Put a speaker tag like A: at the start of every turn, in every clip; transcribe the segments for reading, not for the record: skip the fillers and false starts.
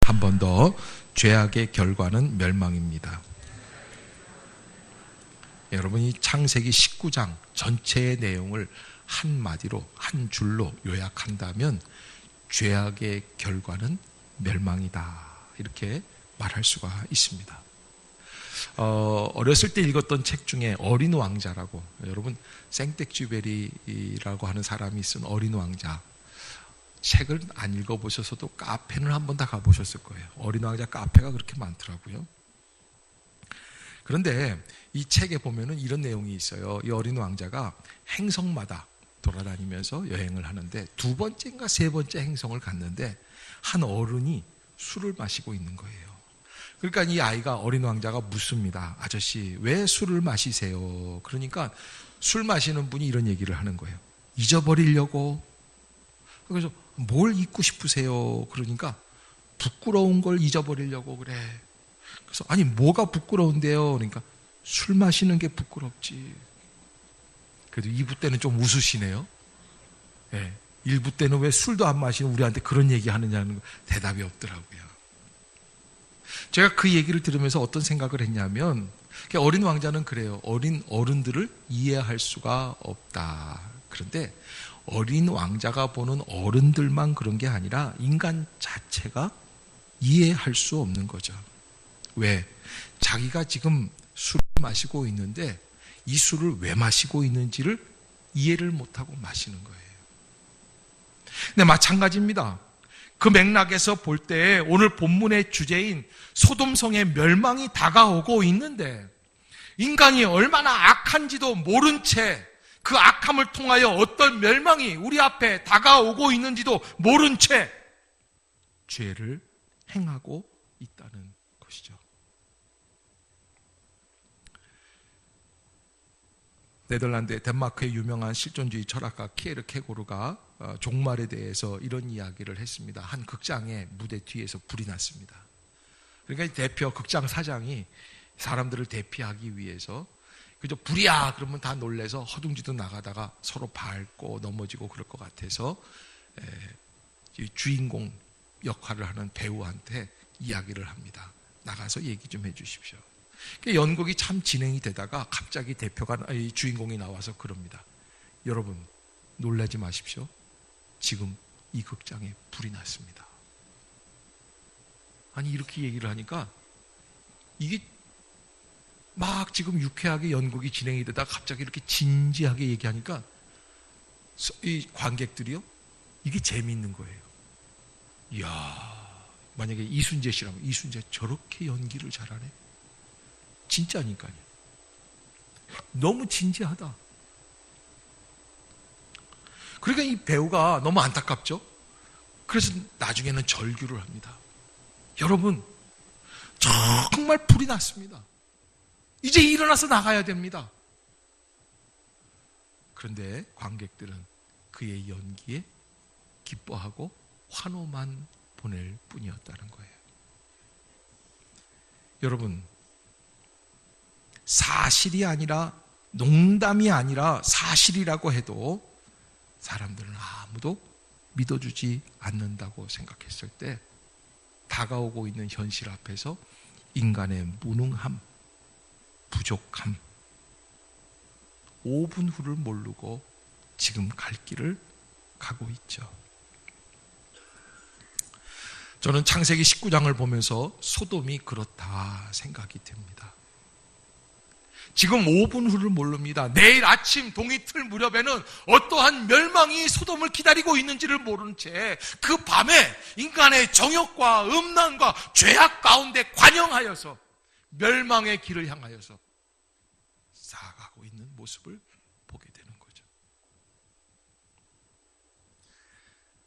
A: 한 번 더, 죄악의 결과는 멸망입니다. 여러분, 이 창세기 19장 전체의 내용을 한마디로, 한 줄로 요약한다면 죄악의 결과는 멸망이다, 이렇게 말할 수가 있습니다. 어렸을 때 읽었던 책 중에 어린 왕자라고, 여러분 생텍쥐베리라고 하는 사람이 쓴 어린 왕자, 책을 안 읽어보셔서도 카페는 한 번 다 가보셨을 거예요. 어린 왕자 카페가 그렇게 많더라고요. 그런데 이 책에 보면은 이런 내용이 있어요. 이 어린 왕자가 행성마다 돌아다니면서 여행을 하는데 두 번째인가 세 번째 행성을 갔는데 한 어른이 술을 마시고 있는 거예요. 그러니까 이 아이가, 어린 왕자가 묻습니다. 아저씨, 왜 술을 마시세요? 그러니까 술 마시는 분이 이런 얘기를 하는 거예요. 잊어버리려고. 그래서 뭘 잊고 싶으세요? 그러니까 부끄러운 걸 잊어버리려고 그래. 그래서 아니, 뭐가 부끄러운데요? 그러니까 술 마시는 게 부끄럽지. 그래도 2부 때는 좀 웃으시네요. 네. 1부 때는 왜 술도 안 마시는 우리한테 그런 얘기 하느냐는 대답이 없더라고요. 제가 그 얘기를 들으면서 어떤 생각을 했냐면, 어린 왕자는 그래요. 어른들을 이해할 수가 없다. 그런데 어린 왕자가 보는 어른들만 그런 게 아니라 인간 자체가 이해할 수 없는 거죠. 왜? 자기가 지금 술을 마시고 있는데 이 술을 왜 마시고 있는지를 이해를 못하고 마시는 거예요. 근데 마찬가지입니다. 그 맥락에서 볼 때 오늘 본문의 주제인 소돔성의 멸망이 다가오고 있는데, 인간이 얼마나 악한지도 모른 채, 그 악함을 통하여 어떤 멸망이 우리 앞에 다가오고 있는지도 모른 채 죄를 행하고 있다는 것이죠. 네덜란드, 덴마크의 유명한 실존주의 철학가 키에르케고르가 종말에 대해서 이런 이야기를 했습니다. 한 극장의 무대 뒤에서 불이 났습니다. 그러니까 대표 극장 사장이 사람들을 대피하기 위해서, 그죠, 불이야 그러면 다 놀래서 허둥지둥 나가다가 서로 밟고 넘어지고 그럴 것 같아서 주인공 역할을 하는 배우한테 이야기를 합니다. 나가서 얘기 좀 해주십시오. 연극이 참 진행이 되다가 갑자기 주인공이 나와서 그럽니다. 여러분, 놀라지 마십시오. 지금 이 극장에 불이 났습니다. 아니, 이렇게 얘기를 하니까 이게 막 지금 유쾌하게 연극이 진행이 되다가 갑자기 이렇게 진지하게 얘기하니까 이 관객들이요, 이게 재미있는 거예요. 이야, 만약에 이순재 씨라면, 이순재 저렇게 연기를 잘하네. 진짜니까요. 너무 진지하다. 그러니까 이 배우가 너무 안타깝죠. 그래서 나중에는 절규를 합니다. 여러분, 정말 불이 났습니다. 이제 일어나서 나가야 됩니다. 그런데 관객들은 그의 연기에 기뻐하고 환호만 보낼 뿐이었다는 거예요. 여러분, 사실이 아니라, 농담이 아니라 사실이라고 해도 사람들은 아무도 믿어주지 않는다고 생각했을 때, 다가오고 있는 현실 앞에서 인간의 무능함, 부족함, 5분 후를 모르고 지금 갈 길을 가고 있죠. 저는 창세기 19장을 보면서 소돔이 그렇다 생각이 됩니다. 지금 5분 후를 모릅니다. 내일 아침 동이틀 무렵에는 어떠한 멸망이 소돔을 기다리고 있는지를 모른 채 그 밤에 인간의 정욕과 음란과 죄악 가운데 관영하여서 멸망의 길을 향하여서 살아가고 있는 모습을 보게 되는 거죠.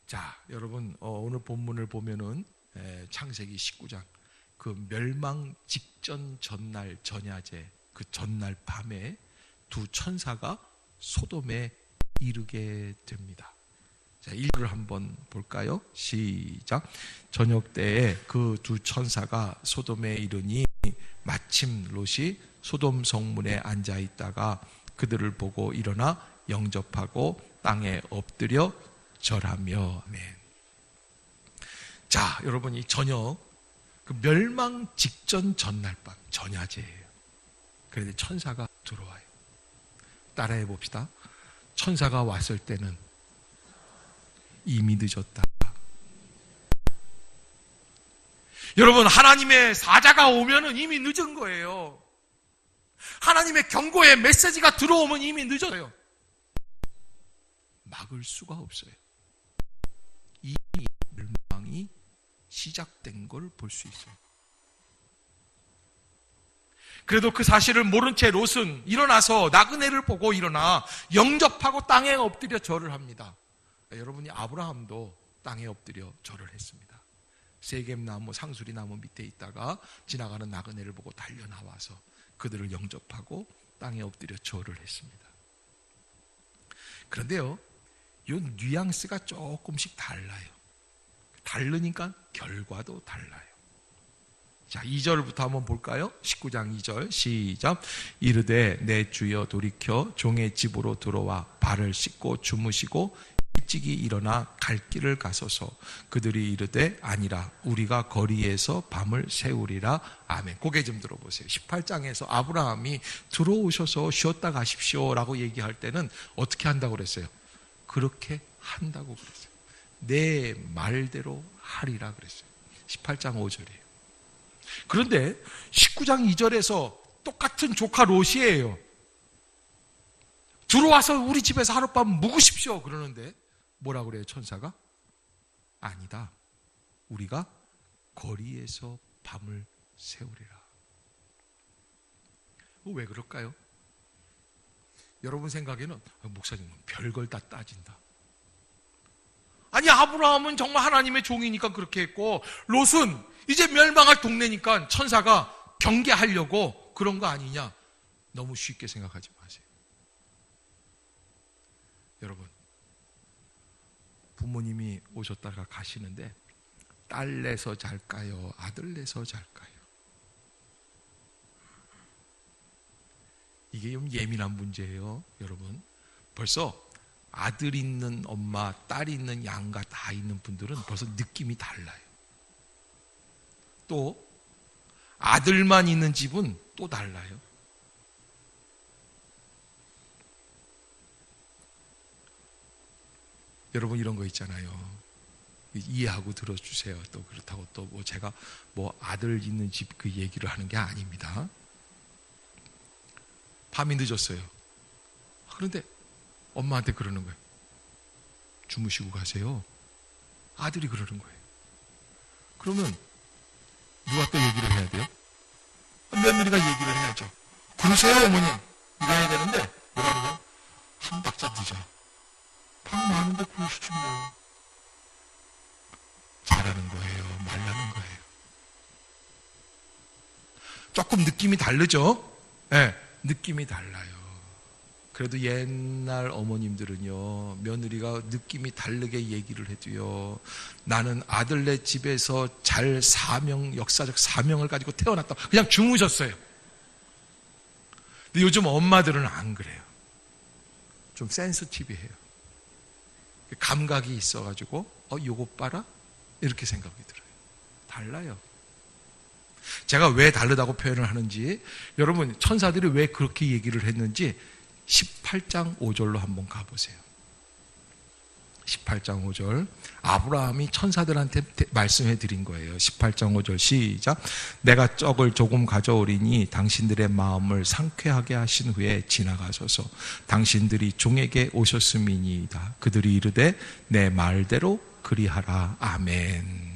A: 자, 여러분, 오늘 본문을 보면은 창세기 19장 그 멸망 직전 전날 전야제, 그 전날 밤에 두 천사가 소돔에 이르게 됩니다. 자, 1절을 한번 볼까요? 시작. 저녁 때에 그 두 천사가 소돔에 이르니 마침 롯이 소돔 성문에 앉아 있다가 그들을 보고 일어나 영접하고 땅에 엎드려 절하며. 아멘. 자, 여러분, 이 저녁, 그 멸망 직전 전날 밤, 전야제예요. 그런데 천사가 들어와요. 따라해 봅시다. 천사가 왔을 때는 이미 늦었다. 여러분, 하나님의 사자가 오면은 이미 늦은 거예요. 하나님의 경고의 메시지가 들어오면 이미 늦어요. 막을 수가 없어요. 이미 멸망이 시작된 걸 볼 수 있어요. 그래도 그 사실을 모른 채 롯은 일어나서 나그네를 보고 일어나 영접하고 땅에 엎드려 절을 합니다. 여러분이 아브라함도 땅에 엎드려 절을 했습니다. 세겜나무, 상수리나무 밑에 있다가 지나가는 나그네를 보고 달려나와서 그들을 영접하고 땅에 엎드려 절을 했습니다. 그런데요, 이 뉘앙스가 조금씩 달라요. 다르니까 결과도 달라요. 자, 2절부터 한번 볼까요? 19장 2절 시작. 이르되 내 주여 돌이켜 종의 집으로 들어와 발을 씻고 주무시고 일찍이 일어나 갈 길을 가소서. 그들이 이르되 아니라 우리가 거리에서 밤을 새우리라. 아멘. 고개 좀 들어보세요. 18장에서 아브라함이 들어오셔서 쉬었다 가십시오 라고 얘기할 때는 어떻게 한다고 그랬어요? 그렇게 한다고 그랬어요. 내 말대로 하리라 그랬어요. 18장 5절이에요. 그런데 19장 2절에서 똑같은 조카 롯이에요. 들어와서 우리 집에서 하룻밤 묵으십시오 그러는데 뭐라고 그래요, 천사가? 아니다. 우리가 거리에서 밤을 새우리라. 왜 그럴까요? 여러분 생각에는 목사님은 별걸 다 따진다. 아니, 아브라함은 정말 하나님의 종이니까 그렇게 했고 롯은 이제 멸망할 동네니까 천사가 경계하려고 그런 거 아니냐. 너무 쉽게 생각하지 마세요. 여러분, 부모님이 오셨다가 가시는데 딸 내서 잘까요? 아들 내서 잘까요? 이게 좀 예민한 문제예요. 여러분, 벌써 아들 있는 엄마, 딸 있는 양가 다 있는 분들은 벌써 느낌이 달라요. 또 아들만 있는 집은 또 달라요. 여러분, 이런 거 있잖아요. 이해하고 들어주세요. 또 그렇다고 또 뭐 제가 뭐 아들 있는 집 그 얘기를 하는 게 아닙니다. 밤이 늦었어요. 그런데 엄마한테 그러는 거예요. 주무시고 가세요. 아들이 그러는 거예요. 그러면 누가 또 얘기를 해야 돼요? 며느리가 얘기를 해야죠. 그러세요, 어머님. 이래야 되는데 뭐라 그러냐? 한 박자 늦어요. 방 많은데 그러시지 뭐. 잘하는 거예요, 말라는 거예요. 조금 느낌이 다르죠? 네, 느낌이 달라요. 그래도 옛날 어머님들은요, 며느리가 느낌이 다르게 얘기를 해도요, 나는 아들네 집에서 잘 역사적 사명을 가지고 태어났다. 그냥 주무셨어요. 근데 요즘 엄마들은 안 그래요. 좀 센시티브해요. 감각이 있어가지고, 요것 봐라? 이렇게 생각이 들어요. 달라요. 제가 왜 다르다고 표현을 하는지, 여러분, 천사들이 왜 그렇게 얘기를 했는지 18장 5절로 한번 가보세요. 18장 5절. 아브라함이 천사들한테 말씀해 드린 거예요. 18장 5절 시작. 내가 떡을 조금 가져오리니 당신들의 마음을 상쾌하게 하신 후에 지나가소서. 당신들이 종에게 오셨음이니이다. 그들이 이르되 내 말대로 그리하라. 아멘.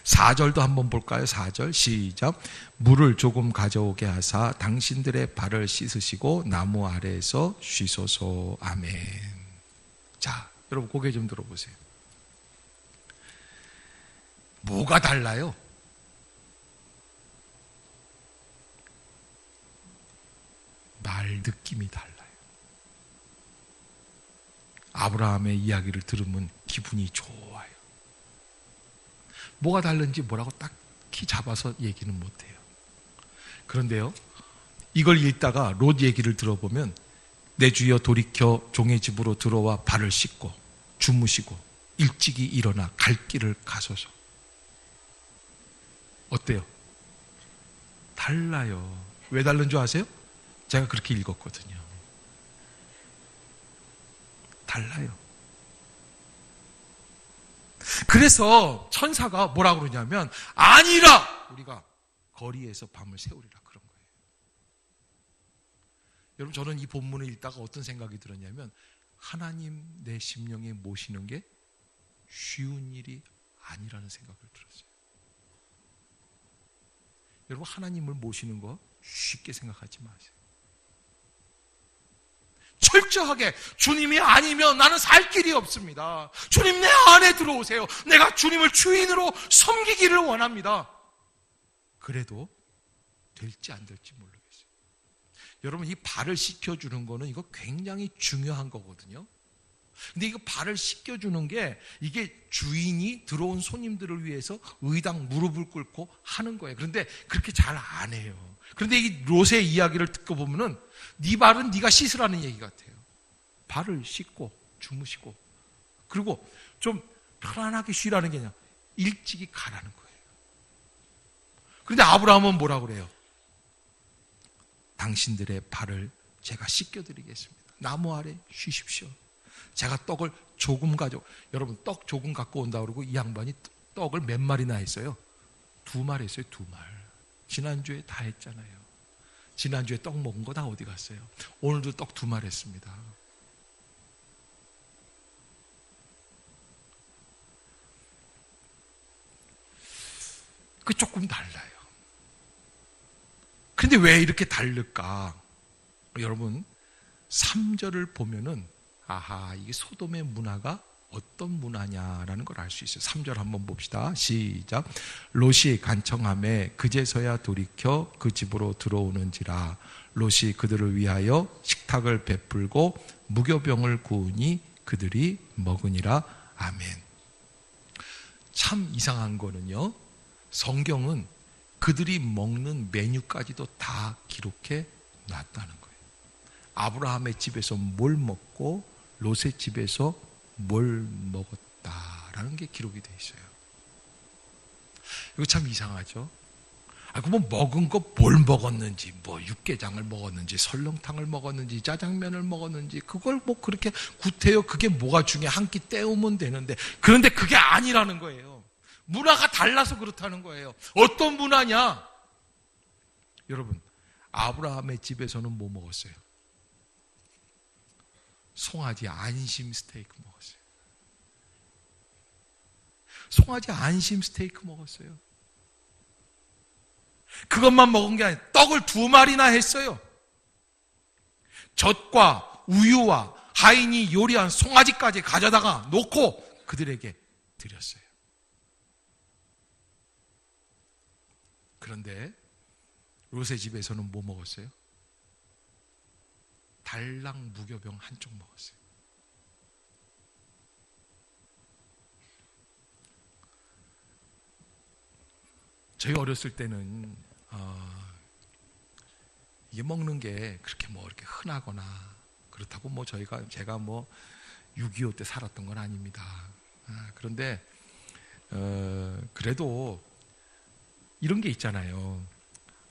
A: 4절도 한번 볼까요? 4절 시작. 물을 조금 가져오게 하사 당신들의 발을 씻으시고 나무 아래에서 쉬소서. 아멘. 자, 여러분 고개 좀 들어보세요. 뭐가 달라요? 말 느낌이 달라요. 아브라함의 이야기를 들으면 기분이 좋아요. 뭐가 다른지 뭐라고 딱히 잡아서 얘기는 못해요. 그런데요, 이걸 읽다가 롯 얘기를 들어보면 내 주여 돌이켜 종의 집으로 들어와 발을 씻고 주무시고 일찍이 일어나 갈 길을 가소서. 어때요? 달라요. 왜 다른 줄 아세요? 제가 그렇게 읽었거든요. 달라요. 그래서 천사가 뭐라고 그러냐면 아니라 우리가 거리에서 밤을 새우리라 그런 거예요. 여러분, 저는 이 본문을 읽다가 어떤 생각이 들었냐면 하나님 내 심령에 모시는 게 쉬운 일이 아니라는 생각을 들었어요. 여러분, 하나님을 모시는 거 쉽게 생각하지 마세요. 철저하게 주님이 아니면 나는 살 길이 없습니다. 주님 내 안에 들어오세요. 내가 주님을 주인으로 섬기기를 원합니다. 그래도 될지 안 될지 모르겠어요. 여러분, 이 발을 씻겨주는 거는 이거 굉장히 중요한 거거든요. 근데 이거 발을 씻겨주는 게 이게 주인이 들어온 손님들을 위해서 의당 무릎을 꿇고 하는 거예요. 그런데 그렇게 잘 안 해요. 그런데 이 롯의 이야기를 듣고 보면은 네 발은 네가 씻으라는 얘기 같아요. 발을 씻고 주무시고 그리고 좀 편안하게 쉬라는 게 아니라 일찍이 가라는 거예요. 그런데 아브라함은 뭐라고 그래요? 당신들의 발을 제가 씻겨드리겠습니다. 나무 아래 쉬십시오. 제가 떡을 조금 여러분, 떡 조금 갖고 온다 그러고 이 양반이 떡을 몇 마리나 했어요? 2마리 했어요. 2말. 지난주에 다 했잖아요. 지난주에 떡 먹은 거 다 어디 갔어요? 오늘도 떡 2마리 했습니다. 그 조금 달라요. 근데 왜 이렇게 다를까? 여러분, 3절을 보면은 아하, 이게 소돔의 문화가 어떤 문화냐라는 걸 알 수 있어요. 3절 한번 봅시다. 시작. 롯이 간청함에 그제서야 돌이켜 그 집으로 들어오는지라. 롯이 그들을 위하여 식탁을 베풀고 무교병을 구우니 그들이 먹으니라. 아멘. 참 이상한 거는요, 성경은 그들이 먹는 메뉴까지도 다 기록해 놨다는 거예요. 아브라함의 집에서 뭘 먹고 롯의 집에서 뭘 먹었다라는 게 기록이 돼 있어요. 이거 참 이상하죠? 그럼 먹은 거 뭘 먹었는지, 육개장을 먹었는지, 설렁탕을 먹었는지, 짜장면을 먹었는지, 그걸 그렇게 구태여 그게 뭐가 중요해? 한 끼 때우면 되는데, 그런데 그게 아니라는 거예요. 문화가 달라서 그렇다는 거예요. 어떤 문화냐? 여러분, 아브라함의 집에서는 뭐 먹었어요? 송아지 안심 스테이크 먹었어요. 송아지 안심 스테이크 먹었어요. 그것만 먹은 게 아니라 떡을 2마리나 했어요. 젖과 우유와 하인이 요리한 송아지까지 가져다가 놓고 그들에게 드렸어요. 그런데 롯의 집에서는 뭐 먹었어요? 달랑 무교병 한쪽 먹었어요. 저희 어렸을 때는 이게 먹는 게 그렇게 이렇게 흔하거나 그렇다고 제가 6.25 때 살았던 건 아닙니다. 그런데 그래도 이런 게 있잖아요.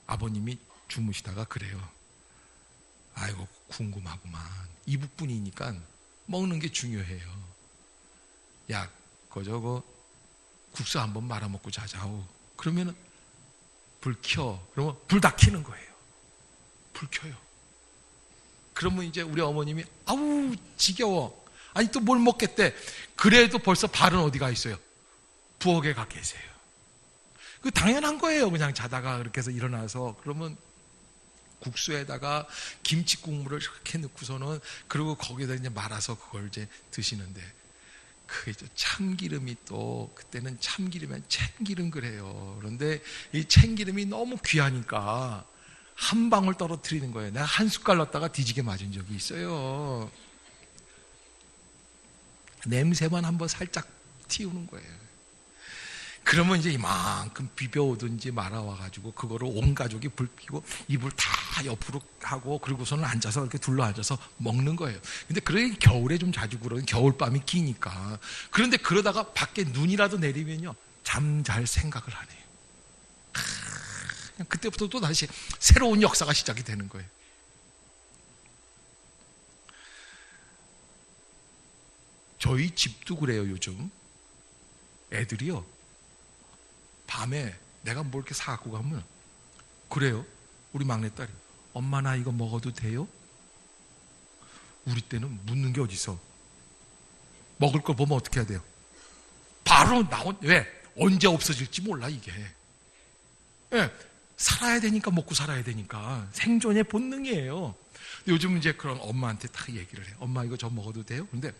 A: 아버님이 주무시다가 그래요. 아이고 궁금하구만. 이북분이니까 먹는 게 중요해요. 야, 저거 국수 한번 말아먹고 자자오. 그러면은 불 켜. 그러면 불 다 켜는 거예요. 불 켜요. 그러면 이제 우리 어머님이 아우 지겨워. 아니 또 뭘 먹겠대. 그래도 벌써 발은 어디가 있어요? 부엌에 가 계세요. 그 당연한 거예요. 그냥 자다가 그렇게 해서 일어나서 그러면 국수에다가 김치 국물을 이렇게 넣고서는 그리고 거기다 이제 말아서 그걸 이제 드시는데 그게 참기름이 또 그때는 참기름이면 참기름 그래요. 그런데 이 참기름이 너무 귀하니까 한 방울 떨어뜨리는 거예요. 내가 한 숟갈 넣었다가 뒤지게 맞은 적이 있어요. 냄새만 한번 살짝 튀우는 거예요. 그러면 이제 이만큼 비벼오든지 말아와가지고 그거를 온 가족이 불 피고 이불 다 옆으로 하고 그리고서는 앉아서 이렇게 둘러 앉아서 먹는 거예요. 근데 그래 겨울에 좀 자주 그러는 겨울밤이 기니까. 그런데 그러다가 밖에 눈이라도 내리면요 잠잘 생각을 안 해요. 그냥 그때부터 또 다시 새로운 역사가 시작이 되는 거예요. 저희 집도 그래요. 요즘 애들이요 밤에 내가 뭘 이렇게 사갖고 가면 그래요. 우리 막내딸이 엄마 나 이거 먹어도 돼요? 우리 때는 묻는 게 어딨어. 먹을 걸 보면 어떻게 해야 돼요? 바로 왜? 언제 없어질지 몰라 이게. 예, 살아야 되니까 먹고 살아야 되니까 생존의 본능이에요. 요즘 이제 그런 엄마한테 다 얘기를 해. 엄마 이거 저 먹어도 돼요? 근데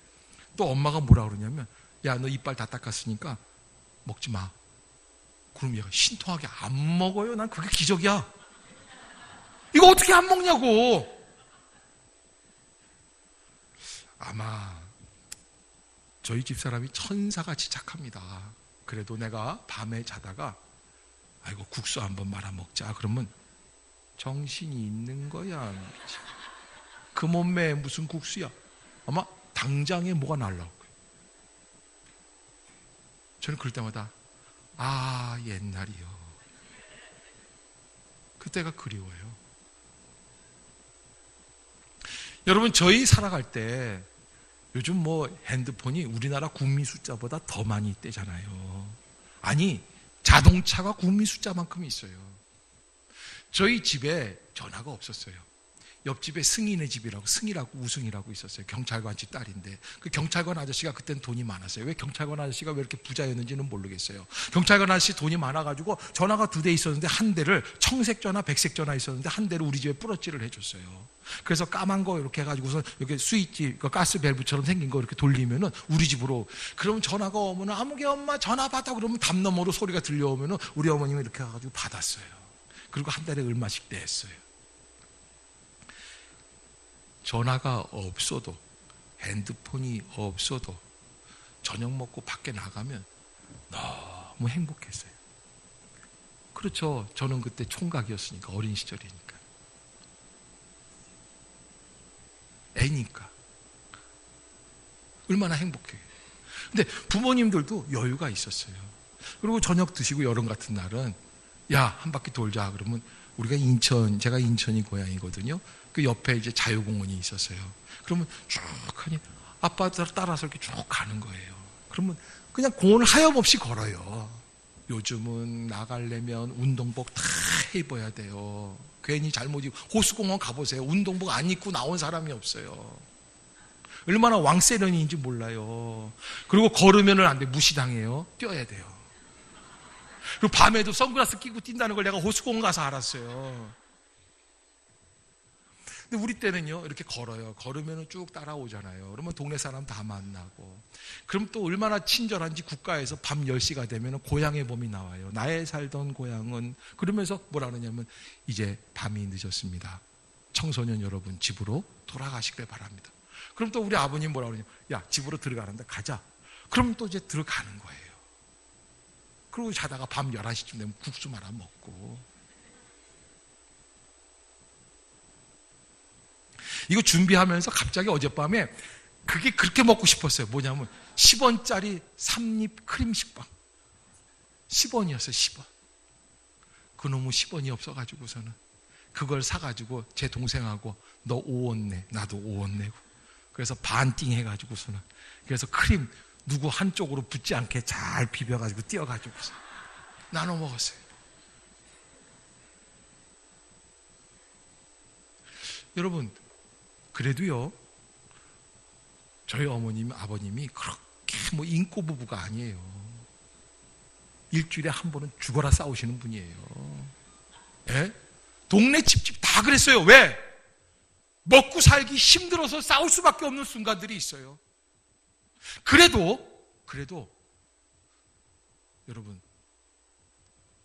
A: 또 엄마가 뭐라 그러냐면 야 너 이빨 다 닦았으니까 먹지 마. 그럼 얘가 신통하게 안 먹어요. 난 그게 기적이야. 이거 어떻게 안 먹냐고. 아마 저희 집사람이 천사같이 착합니다. 그래도 내가 밤에 자다가 아이고 국수 한번 말아 먹자 그러면 정신이 있는 거야. 그 몸매에 무슨 국수야. 아마 당장에 뭐가 날라올 거예요. 저는 그럴 때마다 아 옛날이요. 그때가 그리워요. 여러분 저희 살아갈 때 요즘 뭐 핸드폰이 우리나라 국민 숫자보다 더 많이 있대잖아요. 아니 자동차가 국민 숫자만큼 있어요. 저희 집에 전화가 없었어요. 옆집에 승희네 집이라고 승희라고 우승이라고 있었어요. 경찰관 집 딸인데 그 경찰관 아저씨가 그땐 돈이 많았어요. 왜 경찰관 아저씨가 왜 이렇게 부자였는지는 모르겠어요. 경찰관 아저씨 돈이 많아가지고 전화가 2대 있었는데 한 대를 청색 전화, 백색 전화 있었는데 한 대를 우리 집에 뿌러찌를 해줬어요. 그래서 까만 거 이렇게 해가지고서 이렇게 스위치, 가스 밸브처럼 생긴 거 이렇게 돌리면은 우리 집으로. 그러면 전화가 오면은 아무개 엄마 전화 받아 그러면 담 너머로 소리가 들려오면은 우리 어머님이 이렇게 해가지고 받았어요. 그리고 한 달에 얼마씩 냈어요. 전화가 없어도 핸드폰이 없어도 저녁 먹고 밖에 나가면 너무 행복했어요. 그렇죠. 저는 그때 총각이었으니까 어린 시절이니까 애니까 얼마나 행복해요. 근데 부모님들도 여유가 있었어요. 그리고 저녁 드시고 여름 같은 날은 야 한 바퀴 돌자 그러면 우리가 제가 인천이 고향이거든요. 그 옆에 이제 자유공원이 있었어요. 그러면 쭉 하니 아빠 따라서 이렇게 쭉 가는 거예요. 그러면 그냥 공원을 하염없이 걸어요. 요즘은 나가려면 운동복 다 입어야 돼요. 괜히 잘못 입고 호수공원 가보세요. 운동복 안 입고 나온 사람이 없어요. 얼마나 왕세련인지 몰라요. 그리고 걸으면 안 돼. 무시당해요. 뛰어야 돼요. 그리고 밤에도 선글라스 끼고 뛴다는 걸 내가 호수공원 가서 알았어요. 근데 우리 때는요 이렇게 걸어요. 걸으면 쭉 따라오잖아요. 그러면 동네 사람 다 만나고 그럼 또 얼마나 친절한지 국가에서 밤 10시가 되면 고향의 봄이 나와요. 나의 살던 고향은 그러면서 뭐라 그러냐면 이제 밤이 늦었습니다. 청소년 여러분 집으로 돌아가시길 바랍니다. 그럼 또 우리 아버님 뭐라 그러냐면 야 집으로 들어가는데 가자. 그럼 또 이제 들어가는 거예요. 그리고 자다가 밤 11시쯤 되면 국수 말아 먹고. 이거 준비하면서 갑자기 어젯밤에 그게 그렇게 먹고 싶었어요. 뭐냐면 10원짜리 삼립 크림 식빵 10원이었어요. 10원. 그놈의 10원이 없어가지고서는 그걸 사가지고 제 동생하고 너 5원 내 나도 5원 내고 그래서 반띵 해가지고서는 그래서 크림 누구 한쪽으로 붙지 않게 잘 비벼가지고 띄어가지고서 나눠 먹었어요. 여러분 그래도요 저희 어머님 아버님이 그렇게 뭐 인꼬 부부가 아니에요. 일주일에 한 번은 죽어라 싸우시는 분이에요. 예? 동네 집집 다 그랬어요. 왜? 먹고 살기 힘들어서 싸울 수밖에 없는 순간들이 있어요. 그래도 여러분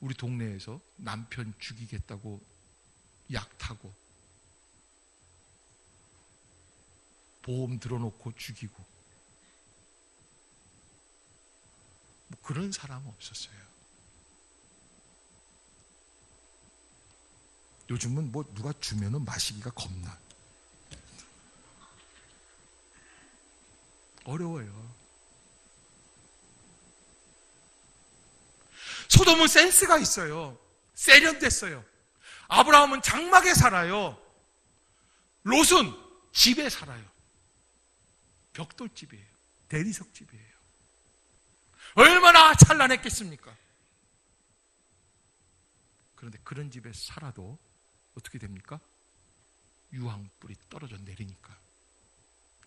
A: 우리 동네에서 남편 죽이겠다고 약 타고 보험 들어놓고 죽이고 뭐 그런 사람은 없었어요. 요즘은 뭐 누가 주면은 마시기가 겁나. 어려워요. 소돔은 센스가 있어요. 세련됐어요. 아브라함은 장막에 살아요. 롯은 집에 살아요. 벽돌집이에요. 대리석집이에요. 얼마나 찬란했겠습니까? 그런데 그런 집에 살아도 어떻게 됩니까? 유황불이 떨어져 내리니까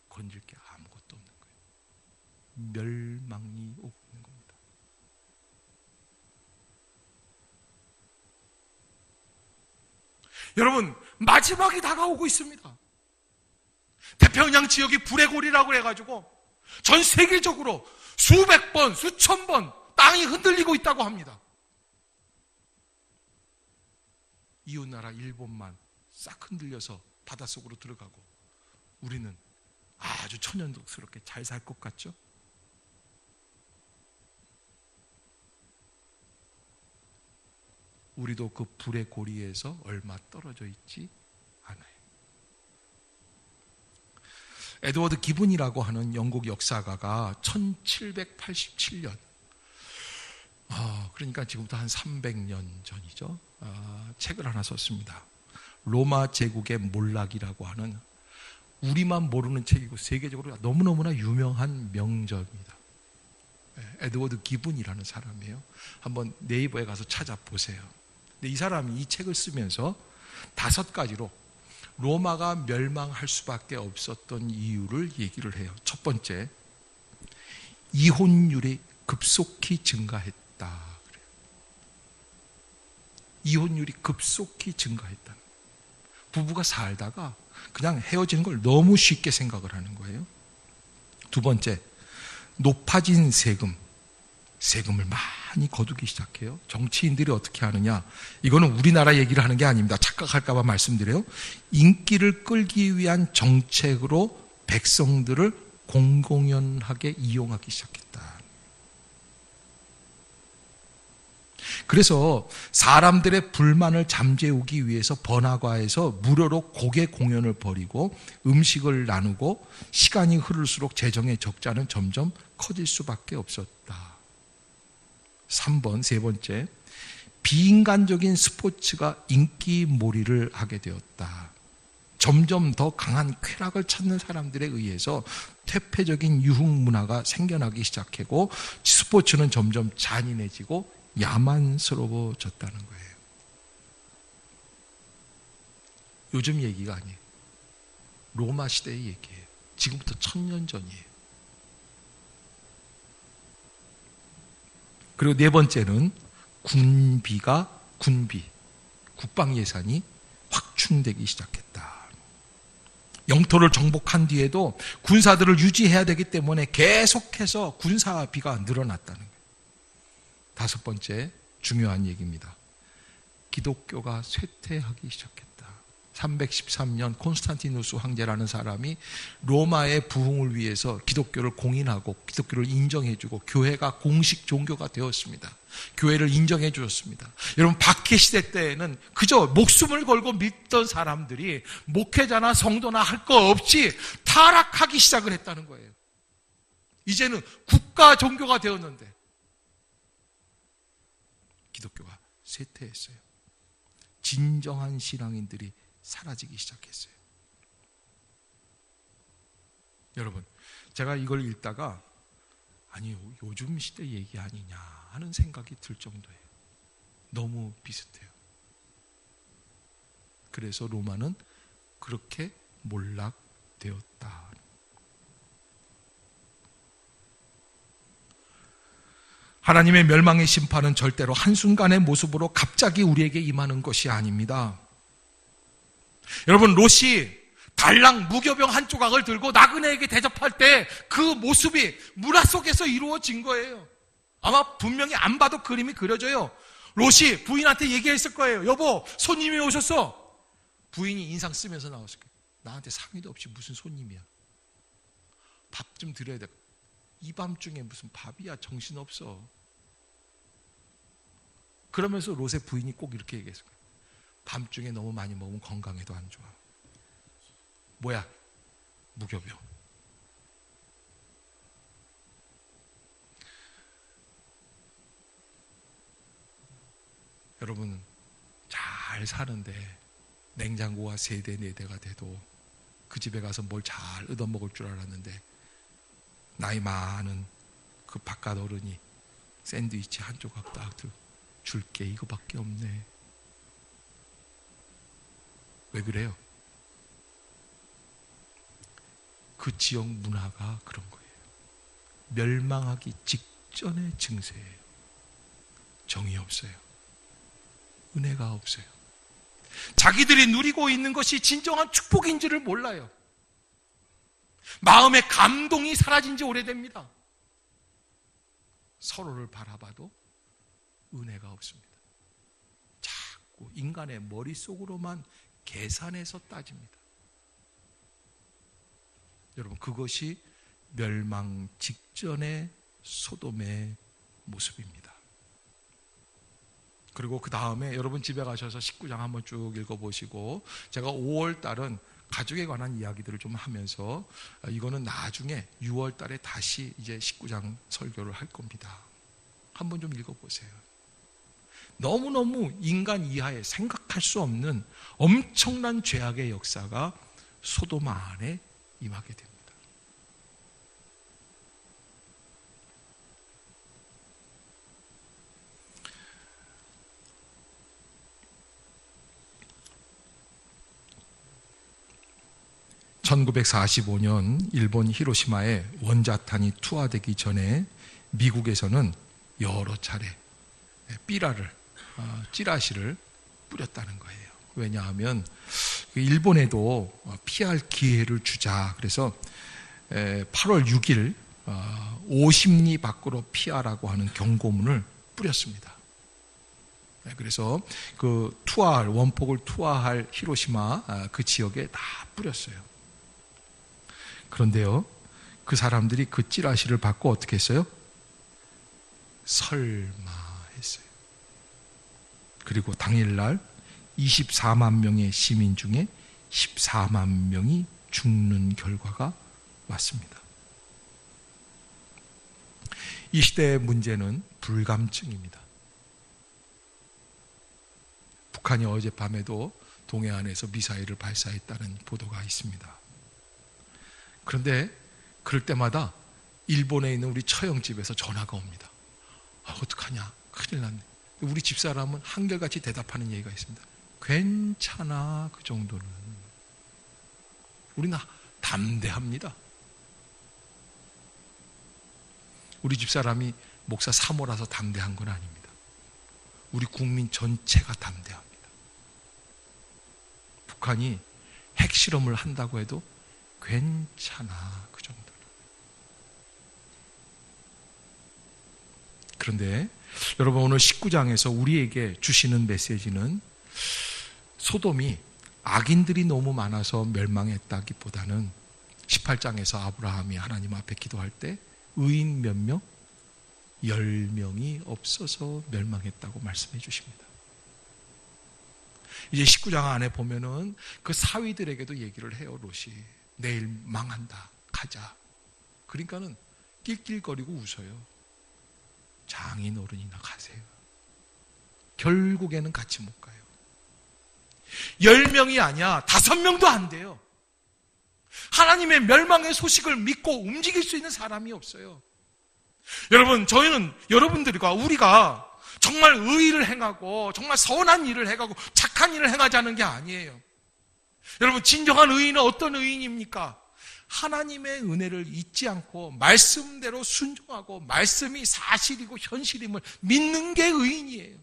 A: 건질 게 아무것도 없는 거예요. 멸망이 오고 있는 겁니다. 여러분, 마지막이 다가오고 있습니다. 태평양 지역이 불의 골이라고 해가지고 전 세계적으로 수백 번, 수천 번 땅이 흔들리고 있다고 합니다. 이웃나라 일본만 싹 흔들려서 바닷속으로 들어가고 우리는 아주 천연덕스럽게 잘 살 것 같죠? 우리도 그 불의 고리에서 얼마 떨어져 있지 않아요. 에드워드 기분이라고 하는 영국 역사가가 1787년, 그러니까 지금부터 한 300년 전이죠. 책을 하나 썼습니다. 로마 제국의 몰락이라고 하는, 우리만 모르는 책이고 세계적으로 너무너무나 유명한 명저입니다. 에드워드 기분이라는 사람이에요. 한번 네이버에 가서 찾아보세요. 근데 이 사람이 이 책을 쓰면서 5가지로 로마가 멸망할 수밖에 없었던 이유를 얘기를 해요. 첫 번째, 이혼율이 급속히 증가했다. 그래요. 이혼율이 급속히 증가했다. 부부가 살다가 그냥 헤어지는 걸 너무 쉽게 생각을 하는 거예요. 두 번째, 높아진 세금을 많이 거두기 시작해요. 정치인들이 어떻게 하느냐, 이거는 우리나라 얘기를 하는 게 아닙니다. 착각할까 봐 말씀드려요. 인기를 끌기 위한 정책으로 백성들을 공공연하게 이용하기 시작했다. 그래서 사람들의 불만을 잠재우기 위해서 번화가에서 무료로 곡의 공연을 벌이고 음식을 나누고 시간이 흐를수록 재정의 적자는 점점 커질 수밖에 없었다. 3번, 세 번째, 비인간적인 스포츠가 인기몰이를 하게 되었다. 점점 더 강한 쾌락을 찾는 사람들에 의해서 퇴폐적인 유흥 문화가 생겨나기 시작하고 스포츠는 점점 잔인해지고 야만스러워졌다는 거예요. 요즘 얘기가 아니에요. 로마 시대의 얘기예요. 지금부터 1000년 전이에요. 그리고 네 번째는 군비, 국방 예산이 확충되기 시작했다. 영토를 정복한 뒤에도 군사들을 유지해야 되기 때문에 계속해서 군사비가 늘어났다는 거예요. 5번째, 중요한 얘기입니다. 기독교가 쇠퇴하기 시작했다. 313년 콘스탄티누스 황제라는 사람이 로마의 부흥을 위해서 기독교를 공인하고 기독교를 인정해주고 교회가 공식 종교가 되었습니다. 교회를 인정해 주었습니다. 여러분, 박해시대 때에는 그저 목숨을 걸고 믿던 사람들이 목회자나 성도나 할 거 없이 타락하기 시작을 했다는 거예요. 이제는 국가 종교가 되었는데 기독교가 쇠퇴했어요. 진정한 신앙인들이 사라지기 시작했어요. 여러분, 제가 이걸 읽다가 아니, 요즘 시대 얘기 아니냐 하는 생각이 들 정도예요. 너무 비슷해요. 그래서 로마는 그렇게 몰락되었다. 하나님의 멸망의 심판은 절대로 한순간의 모습으로 갑자기 우리에게 임하는 것이 아닙니다. 여러분, 롯이 달랑 무교병 한 조각을 들고 나그네에게 대접할 때 그 모습이 문화 속에서 이루어진 거예요. 아마 분명히 안 봐도 그림이 그려져요. 롯이 부인한테 얘기했을 거예요. 여보, 손님이 오셨어. 부인이 인상 쓰면서 나왔을 거예요. 나한테 상의도 없이 무슨 손님이야. 밥 좀 드려야 돼. 이 밤중에 무슨 밥이야, 정신없어. 그러면서 롯의 부인이 꼭 이렇게 얘기했을 거예요. 밤중에 너무 많이 먹으면 건강에도 안 좋아. 뭐야? 무교병. 여러분, 잘 사는데 냉장고가 3대, 4대가 돼도 그 집에 가서 뭘 잘 얻어먹을 줄 알았는데 나이 많은 그 바깥 어른이 샌드위치 한 조각 딱 줄게, 이거밖에 없네. 왜 그래요? 그 지역 문화가 그런 거예요. 멸망하기 직전의 증세예요. 정이 없어요. 은혜가 없어요. 자기들이 누리고 있는 것이 진정한 축복인지를 몰라요. 마음의 감동이 사라진 지 오래됩니다. 서로를 바라봐도 은혜가 없습니다. 자꾸 인간의 머릿속으로만 계산해서 따집니다. 여러분, 그것이 멸망 직전의 소돔의 모습입니다. 그리고 그 다음에 여러분 집에 가셔서 19장 한번 쭉 읽어보시고, 제가 5월 달은 가족에 관한 이야기들을 좀 하면서 이거는 나중에 6월 달에 다시 이제 19장 설교를 할 겁니다. 한번 좀 읽어보세요. 너무너무 인간 이하에 생각할 수 없는 엄청난 죄악의 역사가 소돔 안에 임하게 됩니다. (1945년) 일본 히로시마에 원자탄이 투하되기 전에 미국에서는 여러 차례 찌라시를 뿌렸다는 거예요. 왜냐하면 일본에도 피할 기회를 주자. 그래서 8월 6일 50리 밖으로 피하라고 하는 경고문을 뿌렸습니다. 그래서 그 원폭을 투하할 히로시마 그 지역에 다 뿌렸어요. 그런데요, 그 사람들이 그 찌라시를 받고 어떻게 했어요? 설마 했어요. 그리고 당일날 24만 명의 시민 중에 14만 명이 죽는 결과가 왔습니다. 이 시대의 문제는 불감증입니다. 북한이 어젯밤에도 동해안에서 미사일을 발사했다는 보도가 있습니다. 그런데 그럴 때마다 일본에 있는 우리 처형집에서 전화가 옵니다. 어떡하냐, 큰일 났네. 우리 집사람은 한결같이 대답하는 얘기가 있습니다. 괜찮아, 그 정도는. 우리는 담대합니다. 우리 집사람이 목사 사모라서 담대한 건 아닙니다. 우리 국민 전체가 담대합니다. 북한이 핵실험을 한다고 해도 괜찮아, 그 정도는. 그런데 여러분, 오늘 19장에서 우리에게 주시는 메시지는 소돔이 악인들이 너무 많아서 멸망했다기보다는 18장에서 아브라함이 하나님 앞에 기도할 때 의인 몇 명? 10명이 없어서 멸망했다고 말씀해 주십니다. 이제 19장 안에 보면은 그 사위들에게도 얘기를 해요. 롯이 내일 망한다, 가자. 그러니까는 낄낄거리고 웃어요. 장인 어른이나 가세요. 결국에는 같이 못 가요. 10명이 아니야, 5명도 안 돼요. 하나님의 멸망의 소식을 믿고 움직일 수 있는 사람이 없어요. 여러분, 저희는 여러분들과 우리가 정말 의의를 행하고 정말 선한 일을 행하고 착한 일을 행하자는 게 아니에요. 여러분, 진정한 의인은 어떤 의인입니까? 하나님의 은혜를 잊지 않고 말씀대로 순종하고 말씀이 사실이고 현실임을 믿는 게 의인이에요.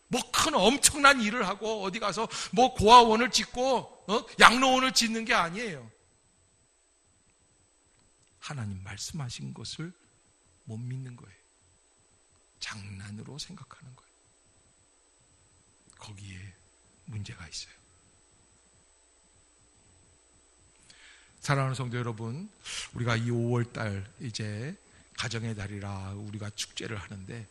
A: 뭐 큰 엄청난 일을 하고 어디 가서 뭐 고아원을 짓고 양로원을 짓는 게 아니에요. 하나님 말씀하신 것을 못 믿는 거예요. 장난으로 생각하는 거예요. 거기에 문제가 있어요. 사랑하는 성도 여러분, 우리가 이 5월달 이제 가정의 달이라 우리가 축제를 하는데,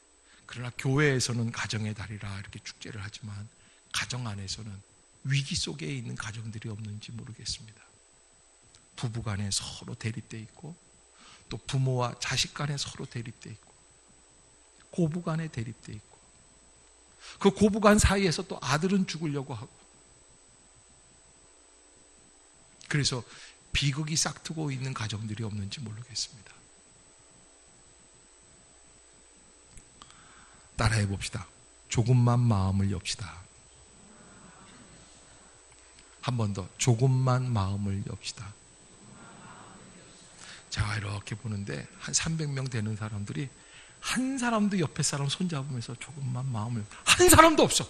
A: 그러나 교회에서는 가정의 달이라 이렇게 축제를 하지만 가정 안에서는 위기 속에 있는 가정들이 없는지 모르겠습니다. 부부 간에 서로 대립돼 있고, 또 부모와 자식 간에 서로 대립돼 있고, 고부 간에 대립돼 있고, 그 고부 간 사이에서 또 아들은 죽으려고 하고, 그래서 비극이 싹트고 있는 가정들이 없는지 모르겠습니다. 따라해 봅시다. 조금만 마음을 엽시다. 한 번 더. 조금만 마음을 엽시다. 자, 이렇게 보는데 한 300명 되는 사람들이 한 사람도 옆에 사람 손잡으면서 조금만 마음을, 한 사람도 없어.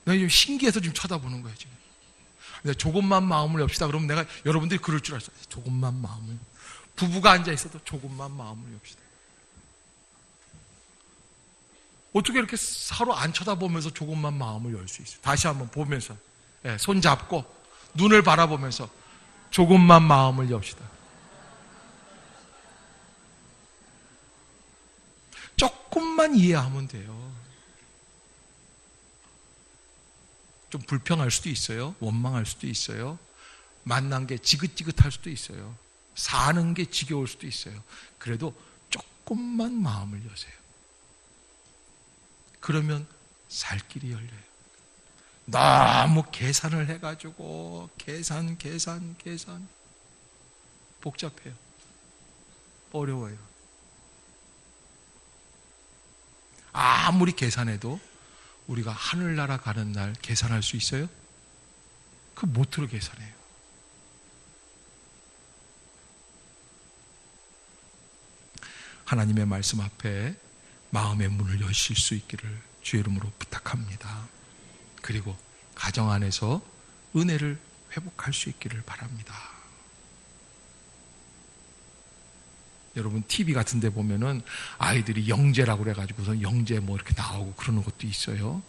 A: 내가 지금 신기해서 지금 쳐다보는 거예요, 지금. 근데 조금만 마음을 엽시다. 그러면 내가 여러분들이 그럴 줄 알았어요. 조금만 마음을. 부부가 앉아 있어도 조금만 마음을 엽시다. 어떻게 이렇게 서로 안 쳐다보면서 조금만 마음을 열 수 있어요? 다시 한번 보면서, 손 잡고 눈을 바라보면서 조금만 마음을 엽시다. 조금만 이해하면 돼요. 좀 불평할 수도 있어요. 원망할 수도 있어요. 만난 게 지긋지긋할 수도 있어요. 사는 게 지겨울 수도 있어요. 그래도 조금만 마음을 여세요. 그러면 살 길이 열려요. 너무 계산을 해가지고 계산 복잡해요. 어려워요. 아무리 계산해도 우리가 하늘나라 가는 날 계산할 수 있어요? 그 못으로 계산해요. 하나님의 말씀 앞에 마음의 문을 여실 수 있기를 주의 이름으로 부탁합니다. 그리고 가정 안에서 은혜를 회복할 수 있기를 바랍니다. 여러분 TV 같은 데 보면은 아이들이 영재라고 그래가지고서 영재 뭐 이렇게 나오고 그러는 것도 있어요.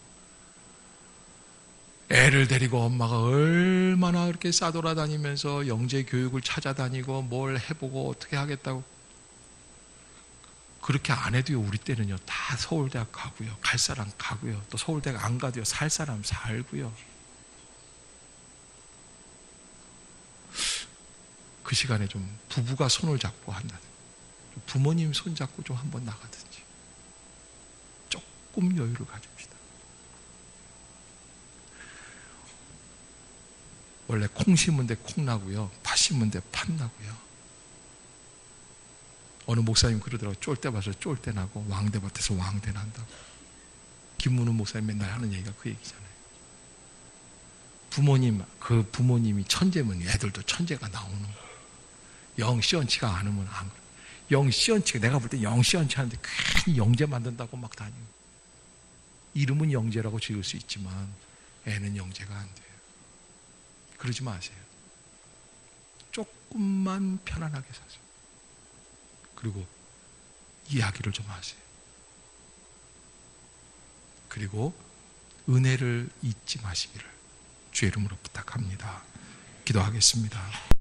A: 애를 데리고 엄마가 얼마나 그렇게 싸돌아다니면서 영재 교육을 찾아다니고 뭘 해보고 어떻게 하겠다고. 그렇게 안 해도요, 우리 때는요, 다 서울대학 가고요, 갈 사람 가고요, 또 서울대학 안 가도요, 살 사람 살고요. 그 시간에 좀 부부가 손을 잡고 한다든지, 부모님 손 잡고 좀 한번 나가든지, 조금 여유를 가집시다. 원래 콩 심은 데 콩 나고요, 팥 심은 데 팥 나고요. 어느 목사님 그러더라고요. 쫄대 밭에서 쫄대 나고 왕대 밭에서 왕대 난다고. 김문우 목사님 맨날 하는 얘기가 그 얘기잖아요. 그 부모님이 천재면 애들도 천재가 나오는 거예요. 영 시원치가 않으면 안 그래. 영 시원치가, 내가 볼 때 영 시원치 않은데 괜히 영재 만든다고 막 다니고. 이름은 영재라고 지을 수 있지만 애는 영재가 안 돼요. 그러지 마세요. 조금만 편안하게 사세요. 그리고 이야기를 좀 하세요. 그리고 은혜를 잊지 마시기를 주의 이름으로 부탁합니다. 기도하겠습니다.